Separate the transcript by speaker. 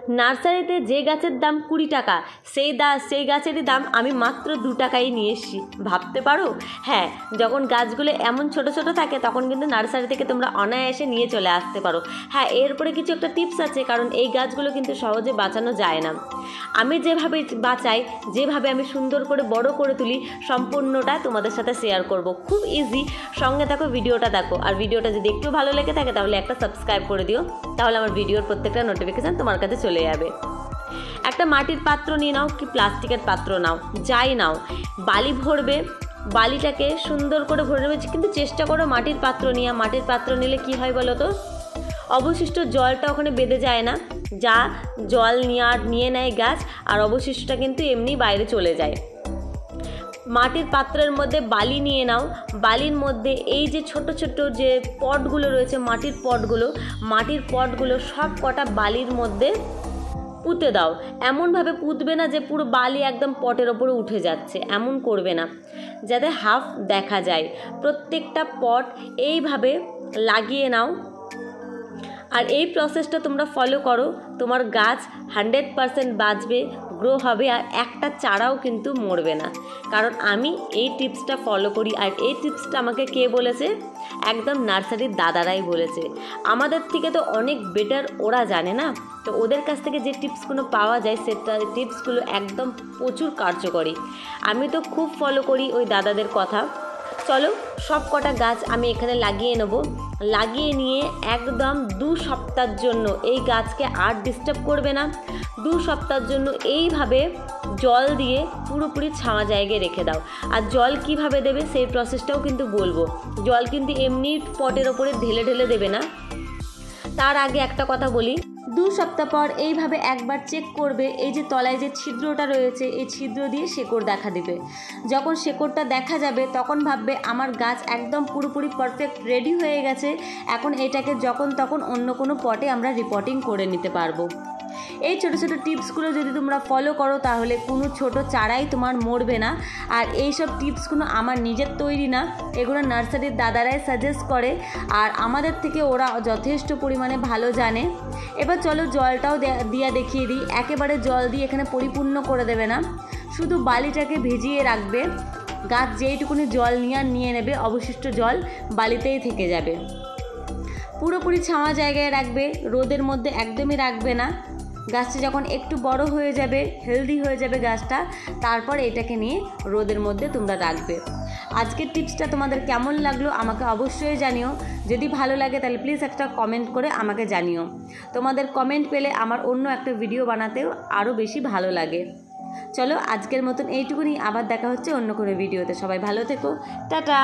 Speaker 1: নার্সারিতে যে গাছের দাম 20 টাকা সেই গাছেরই দাম আমি মাত্র 2 টাকায় নিয়ে এসেছি। ভাবতে পারো? হ্যাঁ, যখন গাছগুলো এমন ছোট ছোট থাকে তখন কিন্তু নার্সারি থেকে তোমরা অনায়াসে নিয়ে চলে আসতে পারো। হ্যাঁ, এরপরে কিছু একটা টিপস আছে, কারণ এই গাছগুলো কিন্তু সহজে বাঁচানো যায় না। আমি যেভাবে বাঁচাই, যেভাবে আমি সুন্দর করে বড় করে তুলি, সম্পূর্ণটা তোমাদের সাথে শেয়ার করব। খুব ইজি, সঙ্গে থাকো, ভিডিওটা দেখো। আর ভিডিওটা যদি একটু ভালো লেগে থাকে তাহলে একটা সাবস্ক্রাইব করে দিও, তাহলে আমার ভিডিওর প্রত্যেকটা নোটিফিকেশান তোমার কাছে চলে যাবে। একটা মাটির পাত্র নিয়ে নাও, কি প্লাস্টিকের পাত্র নাও, যাই নাও, বালি ভরবে। বালিটাকে সুন্দর করে ভরে নেবে, কিন্তু চেষ্টা করো মাটির পাত্র নিয়ে। মাটির পাত্র নিলে কি হয় বলো তো, অবশিষ্ট জলটা ওখানে বেঁধে যায় না, যা জল নিয়ে নেয় গাছ, আর অবশিষ্টটা কিন্তু এমনি বাইরে চলে যায়। মাটির পাত্রের মধ্যে বালি নিয়ে নাও, বালির মধ্যে এই যে ছোট ছোট যে পটগুলো রয়েছে, মাটির পটগুলো সব কটা বালির মধ্যে পুঁতে দাও। এমনভাবে পুঁতবে না যে পুরো বালি একদম পটের ওপরে উঠে যাচ্ছে, এমন করবে না, যাতে হাফ দেখা যায়। প্রত্যেকটা পট এইভাবে লাগিয়ে নাও। আর এই প্রসেসটা তোমরা ফলো করো, তোমার গাছ 100% বাঁচবে, গ্রো হবে, আর একটা চারাও কিন্তু মরবে না। কারণ আমি এই টিপসটা ফলো করি। আর এই টিপসটা আমাকে কে বলেছে? একদম নার্সারির দাদারাই বলেছে। আমাদের থেকে তো অনেক বেটার ওরা জানে না, তো ওদের কাছ থেকে যে টিপসগুলো পাওয়া যায় সেটা টিপসগুলো একদম প্রচুর কার্যকরী। আমি তো খুব ফলো করি ওই দাদাদের কথা। চলো, সব কটা গাছ আমি এখানে লাগিয়ে নেব। লাগিয়ে নিয়ে একদম 2 সপ্তাহের জন্য এই গাছকে আর ডিস্টার্ব করবে না। 2 সপ্তাহের জন্য এইভাবে জল দিয়ে পুরোপুরি ছাওয়া জায়গায় রেখে দাও। আর জল কিভাবে দেবে সেই প্রসেসটাও কিন্তু বলবো। জল কিন্তু এমনি পটের ওপরে ঢেলে ঢেলে দেবে না। তার আগে একটা কথা বলি, 2 সপ্তাহ পর এইভাবে একবার চেক করবে, এই যে তলায় যে ছিদ্রটা রয়েছে এই ছিদ্র দিয়ে শেকড় দেখা দিবে। যখন শেকড়টা দেখা যাবে তখন ভাববে আমার গাছ একদম পুরোপুরি পারফেক্ট রেডি হয়ে গেছে, এখন এটাকে যখন তখন অন্য কোনো পটে আমরা রিপোর্টিং করে নিতে পারবো। এই ছোটো ছোটো টিপসগুলো যদি তোমরা ফলো করো তাহলে কোনো ছোট চারাই তোমার মরবে না। আর এই সব টিপসগুলো আমার নিজের তৈরি না, এগুলো নার্সারির দাদারাই সাজেস্ট করে, আর আমাদের থেকে ওরা যথেষ্ট পরিমাণে ভালো জানে। এবার চলো জলটাও দিয়ে দেখিয়ে দিই। একেবারে জল দিয়ে এখানে পরিপূর্ণ করে দেবে না, শুধু বালিটাকে ভিজিয়ে রাখবে। গাছ যেইটুকুনি জল নিয়ে নেবে, অবশিষ্ট জল বালিতেই থেকে যাবে। পুরোপুরি ছাওয়া জায়গায় রাখবে, রোদের মধ্যে একদমই রাখবে না। গাছটা যখন একটু বড় হয়ে যাবে, হেলদি হয়ে যাবে গাছটা, তারপর এটাকে নিয়ে রোদের মধ্যে তোমরা রাখবে। আজকের টিপসটা তোমাদের কেমন লাগলো আমাকে অবশ্যই জানিও। যদি ভালো লাগে তাহলে প্লিজ একটা কমেন্ট করে আমাকে জানিও। তোমাদের কমেন্ট পেলে আমার অন্য একটা ভিডিও বানাতেও আরও বেশি ভালো লাগে। চলো, আজকের মতন এইটুকুনি, আবার দেখা হচ্ছে অন্য কোনো ভিডিওতে। সবাই ভালো থেকো, টাটা।